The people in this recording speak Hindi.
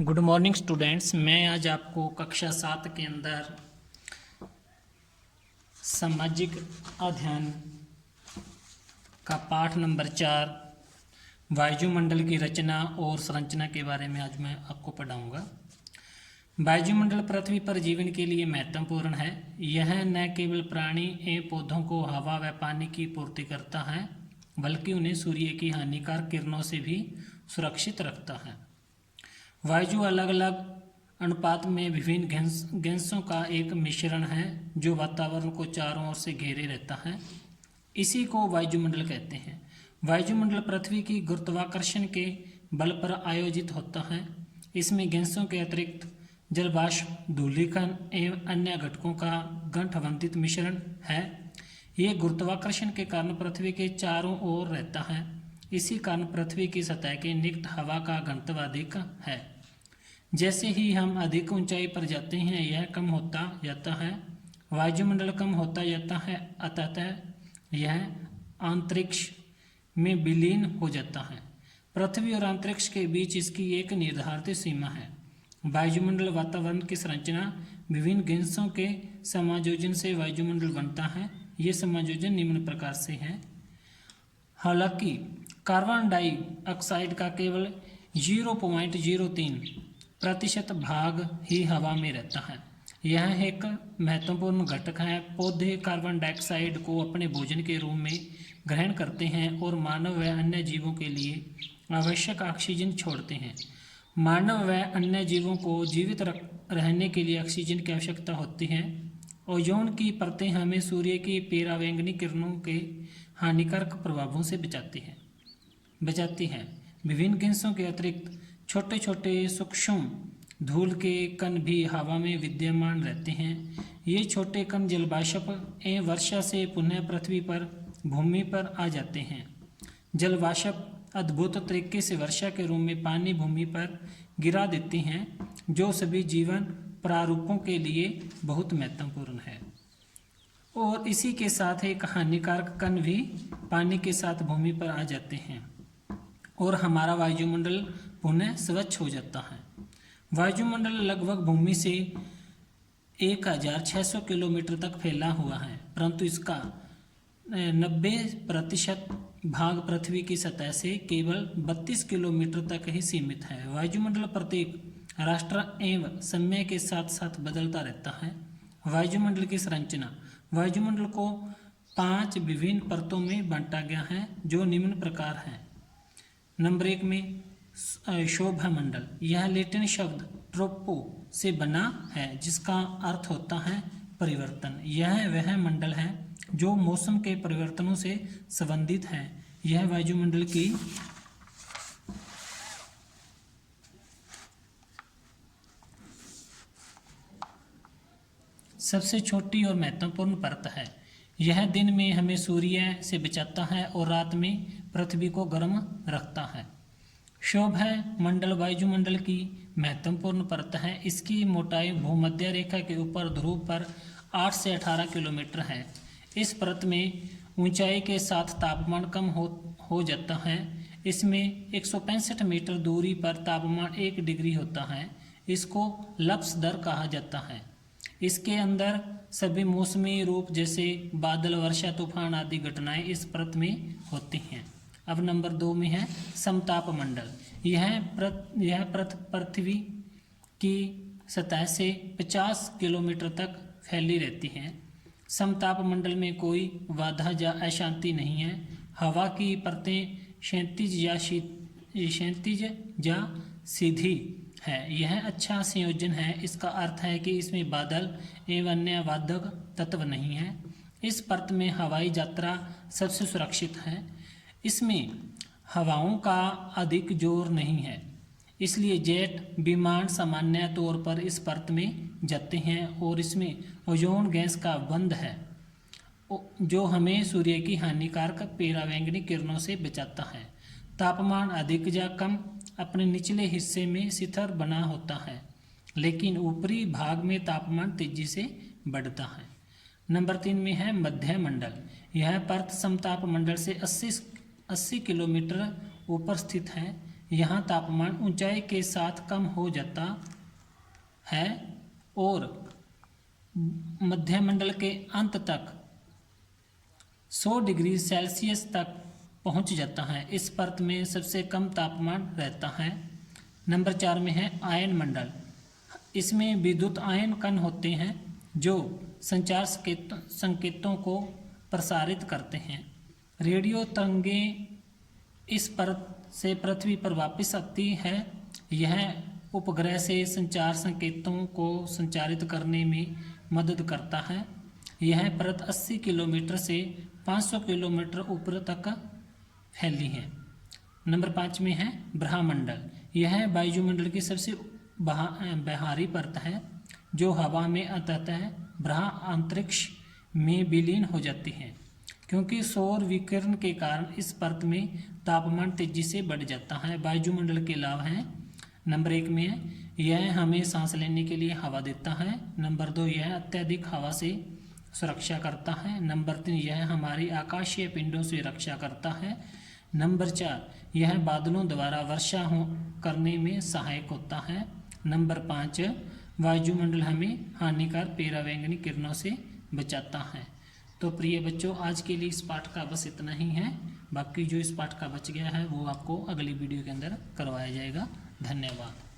Good morning students. मैं आज आपको कक्षा 7 के अंदर सामाजिक अध्ययन का पाठ नंबर 4 वायुमंडल की रचना और संरचना के बारे में आज मैं आपको पढ़ाऊंगा। वायुमंडल पृथ्वी पर जीवन के लिए महत्वपूर्ण है। यह न केवल प्राणी एवं पौधों को हवा व पानी की पूर्ति करता है, बल्कि उन्हें सूर्य की हानिकारक किरणों से भी सुरक्षित रखता है। वायु अलग अलग अनुपात में विभिन्न गैसों का एक मिश्रण है जो वातावरण को चारों ओर से घेरे रहता है। इसी को वायुमंडल कहते हैं। वायुमंडल पृथ्वी की गुरुत्वाकर्षण के बल पर आयोजित होता है। इसमें गैसों के अतिरिक्त जलवाष्प, धूलिकण एवं अन्य घटकों का गठबंधित मिश्रण है। ये गुरुत्वाकर्षण के कारण पृथ्वी के चारों ओर रहता है। इसी कारण पृथ्वी की सतह के निकट हवा का घनत्व अधिक है। जैसे ही हम अधिक ऊंचाई पर जाते हैं यह कम होता जाता है, वायुमंडल कम होता जाता है, अतः यह अंतरिक्ष में विलीन हो जाता है। पृथ्वी और अंतरिक्ष के बीच इसकी एक निर्धारित सीमा है। वायुमंडल वातावरण की संरचना विभिन्न गैसों के समायोजन से वायुमंडल बनता है। ये समायोजन निम्न प्रकार से है। हालांकि कार्बन डाइऑक्साइड का केवल 0.03% भाग ही हवा में रहता है। यह एक महत्वपूर्ण घटक है। पौधे कार्बन डाइऑक्साइड को अपने भोजन के रूप में ग्रहण करते हैं और मानव व अन्य जीवों के लिए आवश्यक ऑक्सीजन छोड़ते हैं। मानव व अन्य जीवों को जीवित रहने के लिए ऑक्सीजन की आवश्यकता होती है। ओजोन की परतें हमें सूर्य की परावैंगनी किरणों के हानिकारक प्रभावों से बचाती है। विभिन्न गैसों के अतिरिक्त छोटे छोटे सूक्ष्म धूल के कण भी हवा में विद्यमान रहते हैं। ये छोटे कण जलवाष्प एवं वर्षा से पुनः पृथ्वी पर भूमि पर आ जाते हैं। जलवाष्प अद्भुत तरीके से वर्षा के रूप में पानी भूमि पर गिरा देते हैं, जो सभी जीवन प्रारूपों के लिए बहुत महत्वपूर्ण है। और इसी के साथ एक हानिकारक कण भी पानी के साथ भूमि पर आ जाते हैं और हमारा वायुमंडल पुनः स्वच्छ हो जाता है। वायुमंडल लगभग भूमि से 1600 किलोमीटर तक फैला हुआ है, परंतु इसका 90% भाग पृथ्वी की सतह से केवल 32 किलोमीटर तक ही सीमित है। वायुमंडल प्रत्येक राष्ट्र एवं समय के साथ साथ बदलता रहता है। वायुमंडल की संरचना। वायुमंडल को 5 विभिन्न परतों में बांटा गया है, जो निम्न प्रकार है। नंबर 1 में शोभमंडल। यह लैटिन शब्द ट्रोपो से बना है, जिसका अर्थ होता है परिवर्तन। यह वह मंडल है जो मौसम के परिवर्तनों से संबंधित है। यह वायुमंडल की सबसे छोटी और महत्वपूर्ण परत है। यह दिन में हमें सूर्य से बचाता है और रात में पृथ्वी को गर्म रखता है। शोभमंडल वायुमंडल की महत्वपूर्ण परत है। इसकी मोटाई भूमध्य रेखा के ऊपर ध्रुव पर 8 से 18 किलोमीटर है। इस परत में ऊंचाई के साथ तापमान कम हो जाता है। इसमें 165 मीटर दूरी पर तापमान 1 डिग्री होता है। इसको लप्स दर कहा जाता है। इसके अंदर सभी मौसमी रूप जैसे बादल, वर्षा, तूफान आदि घटनाएं इस परत में होती हैं। अब नंबर 2 में है समताप मंडल। यह परत पृथ्वी की सतह से 50 किलोमीटर तक फैली रहती है। समताप मंडल में कोई बाधा या अशांति नहीं है। हवा की परतें क्षैतिज या सीधी है। यह अच्छा संयोजन है। इसका अर्थ है कि इसमें बादल एवं अन्य बाधक तत्व नहीं है। इस परत में हवाई यात्रा सबसे सुरक्षित है। इसमें हवाओं का अधिक जोर नहीं है, इसलिए जेट विमान सामान्य तौर पर इस परत में जाते हैं और इसमें ओजोन गैस का बंध है, जो हमें सूर्य की हानिकारक परावैंगनी किरणों से बचाता है। तापमान अधिक या कम अपने निचले हिस्से में स्थिर बना होता है, लेकिन ऊपरी भाग में तापमान तेजी से बढ़ता है। नंबर 3 में है मध्य मंडल। यह परत समताप मंडल से 80 किलोमीटर ऊपर स्थित है। यहाँ तापमान ऊंचाई के साथ कम हो जाता है और मध्यमंडल के अंत तक 100 डिग्री सेल्सियस तक पहुंच जाता है। इस परत में सबसे कम तापमान रहता है। नंबर 4 में है आयन मंडल। इसमें विद्युत आयन कण होते हैं जो संचार संकेतों को प्रसारित करते हैं। रेडियो तरंगें इस परत से पृथ्वी पर वापस आती है। यह उपग्रह से संचार संकेतों को संचारित करने में मदद करता है। यह परत 80 किलोमीटर से 500 किलोमीटर ऊपर तक फैली है। नंबर 5 में है ब्रह्मंडल। यह वायुमंडल की सबसे बाहरी परत है जो हवा में अंततः अंतरिक्ष में विलीन हो जाती है। क्योंकि सौर विकिरण के कारण इस परत में तापमान तेजी से बढ़ जाता है। वायुमंडल के लाभ हैं। नंबर 1 में है यह हमें सांस लेने के लिए हवा देता है। नंबर 2 यह अत्यधिक हवा से सुरक्षा करता है। नंबर 3 यह हमारी आकाशीय पिंडों से रक्षा करता है। नंबर 4 यह बादलों द्वारा वर्षा करने में सहायक होता है। नंबर 5 वायुमंडल हमें हानिकारक परावैंगनी किरणों से बचाता है। तो प्रिय बच्चों, आज के लिए इस पाठ का बस इतना ही है। बाकी जो इस पाठ का बच गया है वो आपको अगली वीडियो के अंदर करवाया जाएगा। धन्यवाद।